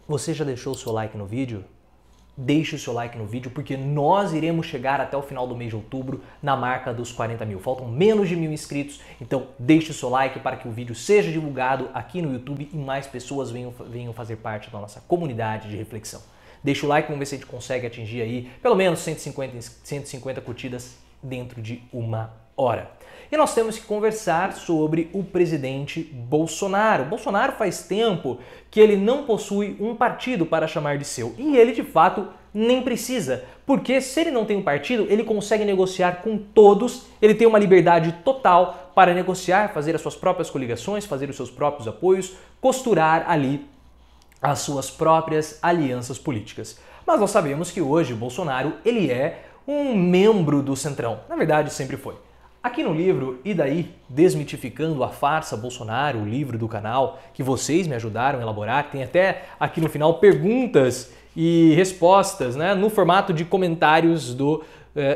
Você já deixou o seu like no vídeo? Deixe o seu like no vídeo porque nós iremos chegar até o final do mês de outubro na marca dos 40 mil. Faltam menos de 1.000 inscritos, então deixe o seu like para que o vídeo seja divulgado aqui no YouTube e mais pessoas venham fazer parte da nossa comunidade de reflexão. Deixa o like, vamos ver se a gente consegue atingir aí pelo menos 150 curtidas dentro de 1 hora. E nós temos que conversar sobre o presidente Bolsonaro. Bolsonaro faz tempo que ele não possui um partido para chamar de seu. E ele, de fato, nem precisa. Porque se ele não tem um partido, ele consegue negociar com todos, ele tem uma liberdade total para negociar, fazer as suas próprias coligações, fazer os seus próprios apoios, costurar ali as suas próprias alianças políticas. Mas nós sabemos que hoje o Bolsonaro ele é um membro do Centrão. Na verdade, sempre foi. Aqui no livro E Daí? Desmitificando a Farsa Bolsonaro, o livro do canal, que vocês me ajudaram a elaborar, tem até aqui no final perguntas e respostas, né, no formato de comentários do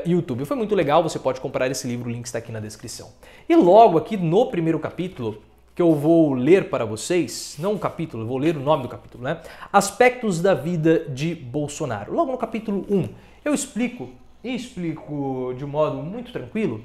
YouTube. Foi muito legal, você pode comprar esse livro, o link está aqui na descrição. E logo aqui no primeiro capítulo, que eu vou ler para vocês, não um capítulo, eu vou ler o nome do capítulo, né? Aspectos da vida de Bolsonaro. Logo no capítulo 1, eu explico de um modo muito tranquilo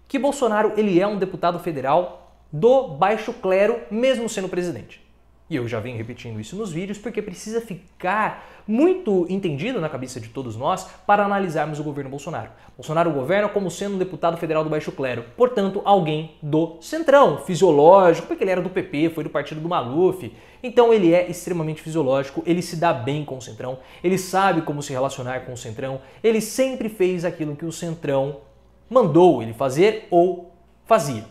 que Bolsonaro ele é um deputado federal do baixo clero, mesmo sendo presidente. E eu já venho repetindo isso nos vídeos porque precisa ficar muito entendido na cabeça de todos nós para analisarmos o governo Bolsonaro. Bolsonaro governa como sendo um deputado federal do baixo clero, portanto alguém do centrão, fisiológico, porque ele era do PP, foi do partido do Maluf. Então ele é extremamente fisiológico, ele se dá bem com o centrão, ele sabe como se relacionar com o centrão, ele sempre fez aquilo que o centrão mandou ele fazer ou fazia.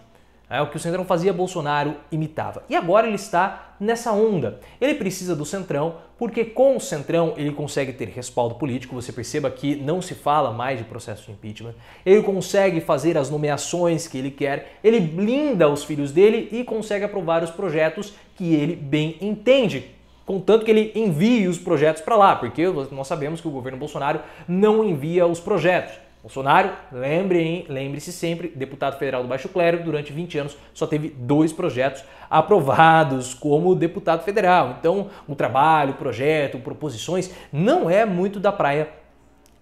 O que o Centrão fazia, Bolsonaro imitava. E agora ele está nessa onda. Ele precisa do Centrão porque com o Centrão ele consegue ter respaldo político. Você perceba que não se fala mais de processo de impeachment. Ele consegue fazer as nomeações que ele quer. Ele blinda os filhos dele e consegue aprovar os projetos que ele bem entende. Contanto que ele envie os projetos para lá, porque nós sabemos que o governo Bolsonaro não envia os projetos. Bolsonaro, lembre-se sempre, deputado federal do baixo clero, durante 20 anos só teve 2 projetos aprovados como deputado federal. Então, o trabalho, o projeto, proposições não é muito da praia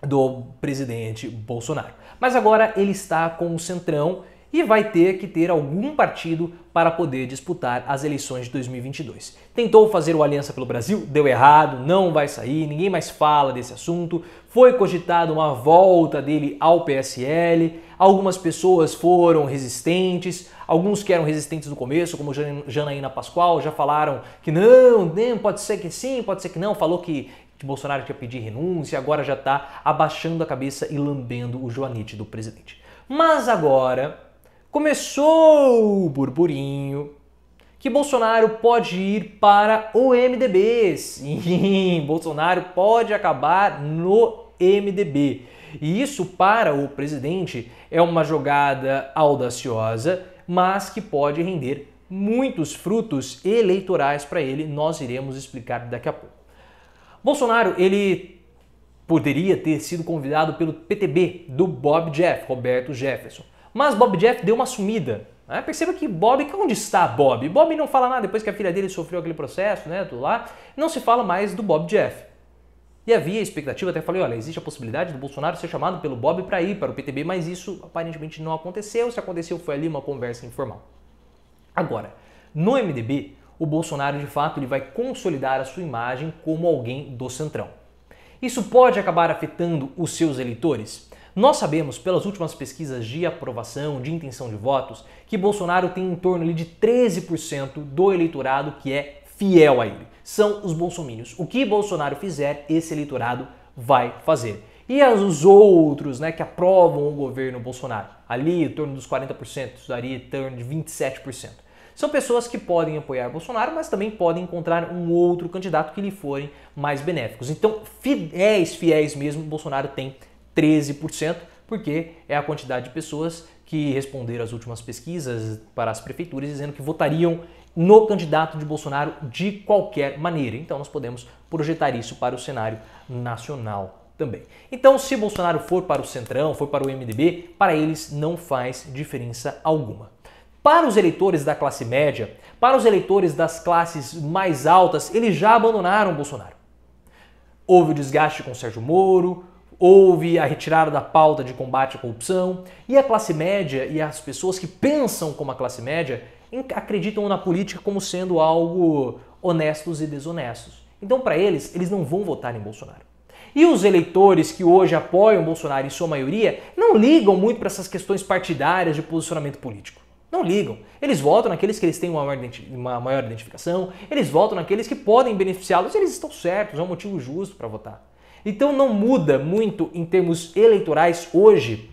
do presidente Bolsonaro. Mas agora ele está com o Centrão e vai ter que ter algum partido para poder disputar as eleições de 2022. Tentou fazer o Aliança pelo Brasil, deu errado, não vai sair, ninguém mais fala desse assunto. Foi cogitada uma volta dele ao PSL, algumas pessoas foram resistentes, alguns que eram resistentes no começo, como Janaína Pascoal, já falaram que não, pode ser que sim, pode ser que não, falou que Bolsonaro tinha pedido renúncia, agora já está abaixando a cabeça e lambendo o joanete do presidente. Mas agora começou o burburinho que Bolsonaro pode ir para o MDB. Sim, Bolsonaro pode acabar no MDB. E isso para o presidente é uma jogada audaciosa, mas que pode render muitos frutos eleitorais para ele. Nós iremos explicar daqui a pouco. Bolsonaro, ele poderia ter sido convidado pelo PTB do Bob Jeff, Roberto Jefferson. Mas Bob Jeff deu uma sumida. Perceba que Bob, onde está Bob? Bob não fala nada depois que a filha dele sofreu aquele processo, né, tudo lá. Não se fala mais do Bob Jeff. E havia expectativa, até falei, olha, existe a possibilidade do Bolsonaro ser chamado pelo Bob para ir para o PTB, mas isso aparentemente não aconteceu. Se aconteceu, foi ali uma conversa informal. Agora, no MDB, o Bolsonaro, de fato, ele vai consolidar a sua imagem como alguém do Centrão. Isso pode acabar afetando os seus eleitores? Nós sabemos, pelas últimas pesquisas de aprovação, de intenção de votos, que Bolsonaro tem em torno de 13% do eleitorado que é fiel a ele. São os bolsomínios. O que Bolsonaro fizer, esse eleitorado vai fazer. E os outros, né, que aprovam o governo Bolsonaro, ali em torno dos 40%, isso daria em torno de 27%. São pessoas que podem apoiar Bolsonaro, mas também podem encontrar um outro candidato que lhe forem mais benéficos. Então, fiéis mesmo, Bolsonaro tem 13%, porque é a quantidade de pessoas que responderam às últimas pesquisas para as prefeituras dizendo que votariam no candidato de Bolsonaro de qualquer maneira. Então nós podemos projetar isso para o cenário nacional também. Então, se Bolsonaro for para o Centrão, for para o MDB, para eles não faz diferença alguma. Para os eleitores da classe média, para os eleitores das classes mais altas, eles já abandonaram Bolsonaro. houve o desgaste com o Sérgio Moro, houve a retirada da pauta de combate à corrupção, e a classe média e as pessoas que pensam como a classe média acreditam na política como sendo algo honestos e desonestos. Então, para eles não vão votar em Bolsonaro. E os eleitores que hoje apoiam Bolsonaro, em sua maioria, não ligam muito para essas questões partidárias de posicionamento político. Não ligam. Eles votam naqueles que eles têm uma maior identificação, eles votam naqueles que podem beneficiá-los, eles estão certos, é um motivo justo para votar. Então não muda muito em termos eleitorais hoje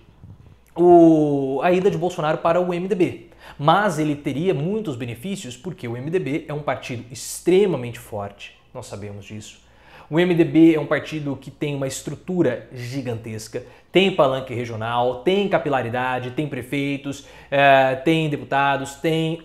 a ida de Bolsonaro para o MDB. Mas ele teria muitos benefícios porque o MDB é um partido extremamente forte, nós sabemos disso. O MDB é um partido que tem uma estrutura gigantesca, tem palanque regional, tem capilaridade, tem prefeitos, tem deputados, tem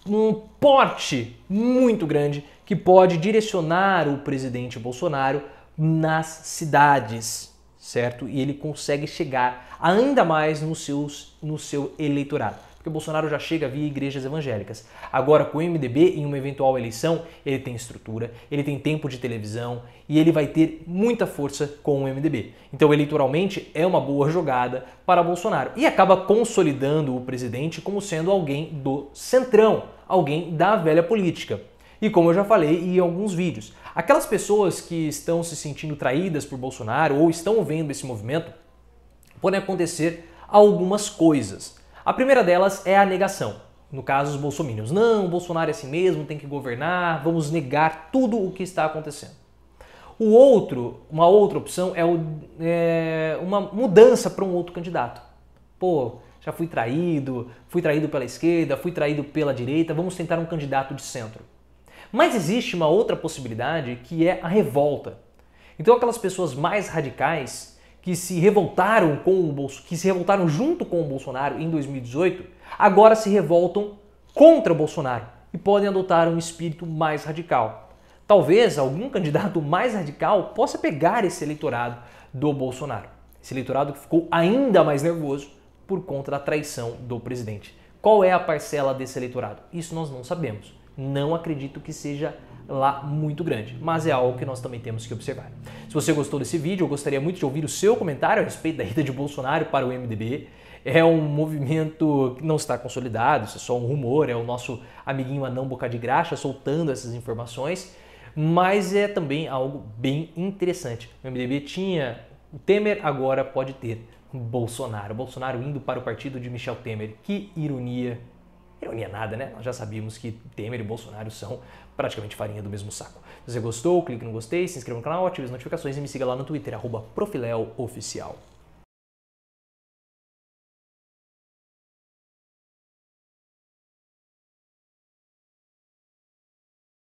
um porte muito grande que pode direcionar o presidente Bolsonaro nas cidades, certo? E ele consegue chegar ainda mais no seu eleitorado. Porque o Bolsonaro já chega via igrejas evangélicas. Agora, com o MDB, em uma eventual eleição, ele tem estrutura, ele tem tempo de televisão e ele vai ter muita força com o MDB. Então, eleitoralmente, é uma boa jogada para Bolsonaro. E acaba consolidando o presidente como sendo alguém do centrão, alguém da velha política. E como eu já falei em alguns vídeos, aquelas pessoas que estão se sentindo traídas por Bolsonaro ou estão vendo esse movimento, podem acontecer algumas coisas. A primeira delas é a negação. No caso, os bolsominions. Não, o Bolsonaro é assim mesmo, tem que governar, vamos negar tudo o que está acontecendo. Uma outra opção é uma mudança para um outro candidato. Pô, já fui traído pela esquerda, fui traído pela direita, vamos tentar um candidato de centro. Mas existe uma outra possibilidade que é a revolta. Então aquelas pessoas mais radicais que se revoltaram junto com o Bolsonaro em 2018, agora se revoltam contra o Bolsonaro e podem adotar um espírito mais radical. Talvez algum candidato mais radical possa pegar esse eleitorado do Bolsonaro. Esse eleitorado que ficou ainda mais nervoso por conta da traição do presidente. Qual é a parcela desse eleitorado? Isso nós não sabemos. Não acredito que seja lá muito grande, mas é algo que nós também temos que observar. Se você gostou desse vídeo, eu gostaria muito de ouvir o seu comentário a respeito da ida de Bolsonaro para o MDB. É um movimento que não está consolidado, isso é só um rumor, é o nosso amiguinho Anão Boca de Graxa soltando essas informações, mas é também algo bem interessante. O MDB tinha o Temer, agora pode ter Bolsonaro. Bolsonaro indo para o partido de Michel Temer. Que ironia. Ironia nada, né? Nós já sabíamos que Temer e Bolsonaro são praticamente farinha do mesmo saco. Se você gostou, clique no gostei, se inscreva no canal, ative as notificações e me siga lá no Twitter, @profileoficial.